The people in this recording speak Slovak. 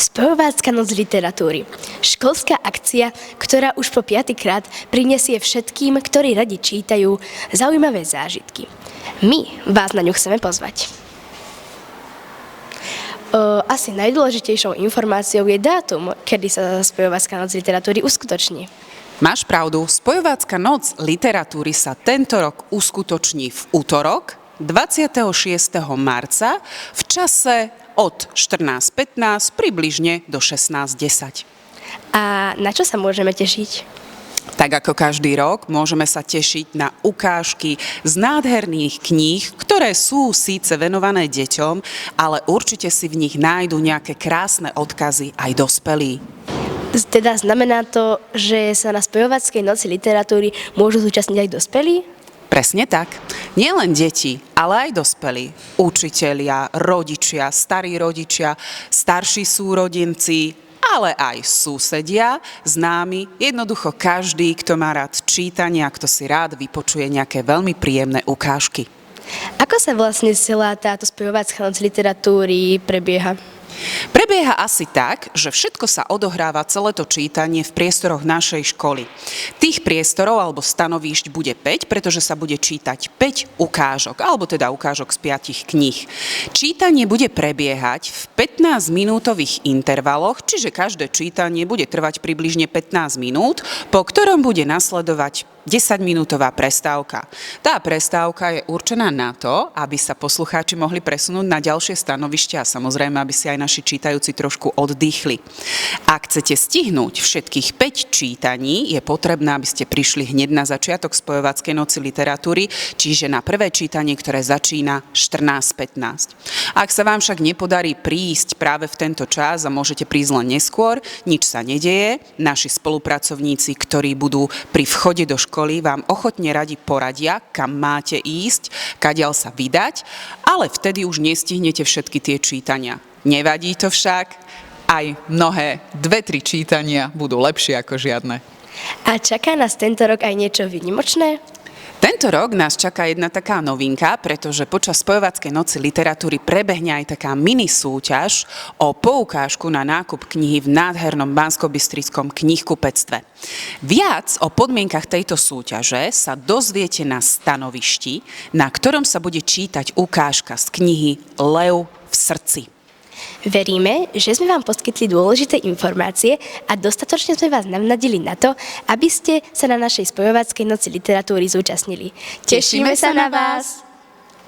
Spevovácka noc literatúry. Školská akcia, ktorá už po 5. krát prinesie všetkým, ktorí radi čítajú, zaujímavé zážitky. My vás na ňu chceme pozvať. Asi najdôležitejšou informáciou je dátum, kedy sa Spevovácka noc literatúry uskutoční. Máš pravdu, Spevovácka noc literatúry sa tento rok uskutoční v útorok, 26. marca v čase od 14:15 približne do 16:10. A na čo sa môžeme tešiť? Tak ako každý rok môžeme sa tešiť na ukážky z nádherných kníh, ktoré sú síce venované deťom, ale určite si v nich nájdu nejaké krásne odkazy aj dospelí. Teda znamená to, že sa na Spevováckej noci literatúry môžu zúčastniť aj dospelí? Presne tak. Nielen deti, ale aj dospelí. Učitelia, rodičia, starí rodičia, starší súrodenci, ale aj susedia, známi, jednoducho každý, kto má rád čítanie a kto si rád vypočuje nejaké veľmi príjemné ukážky. Ako sa vlastne celá táto Spevovácka noc literatúry prebieha? Prebieha asi tak, že všetko sa odohráva celé to čítanie v priestoroch našej školy. Tých priestorov alebo stanovíšť bude 5, pretože sa bude čítať 5 ukážok, alebo teda ukážok z 5 kníh. Čítanie bude prebiehať v 15-minútových intervaloch, čiže každé čítanie bude trvať približne 15 minút, po ktorom bude nasledovať 10-minútová prestávka. Tá prestávka je určená na to, aby sa poslucháči mohli presunúť na ďalšie stanovište a samozrejme, aby si aj naši čítajúci trošku oddychli. Ak chcete stihnúť všetkých 5 čítaní, je potrebné, aby ste prišli hneď na začiatok Spevováckej noci literatúry, čiže na prvé čítanie, ktoré začína 14:15. Ak sa vám však nepodarí prísť práve v tento čas a môžete prísť len neskôr, nič sa nedeje. Naši spolupracovníci, ktorí budú pri vchode do školy, vám ochotne radi poradia, kam máte ísť, kadiaľ sa vydať, ale vtedy už nestihnete všetky tie čítania. Nevadí to však, aj mnohé 2-3 čítania budú lepšie ako žiadne. A čaká nás tento rok aj niečo výnimočné? Tento rok nás čaká jedna taká novinka, pretože počas Spevováckej noci literatúry prebehne aj taká mini súťaž o poukážku na nákup knihy v nádhernom banskobystrickom knihkupectve. Viac o podmienkach tejto súťaže sa dozviete na stanovišti, na ktorom sa bude čítať ukážka z knihy Lev v srdci. Veríme, že sme vám poskytli dôležité informácie a dostatočne sme vás navnadili na to, aby ste sa na našej Spevováckej noci literatúry zúčastnili. Tešíme sa na vás!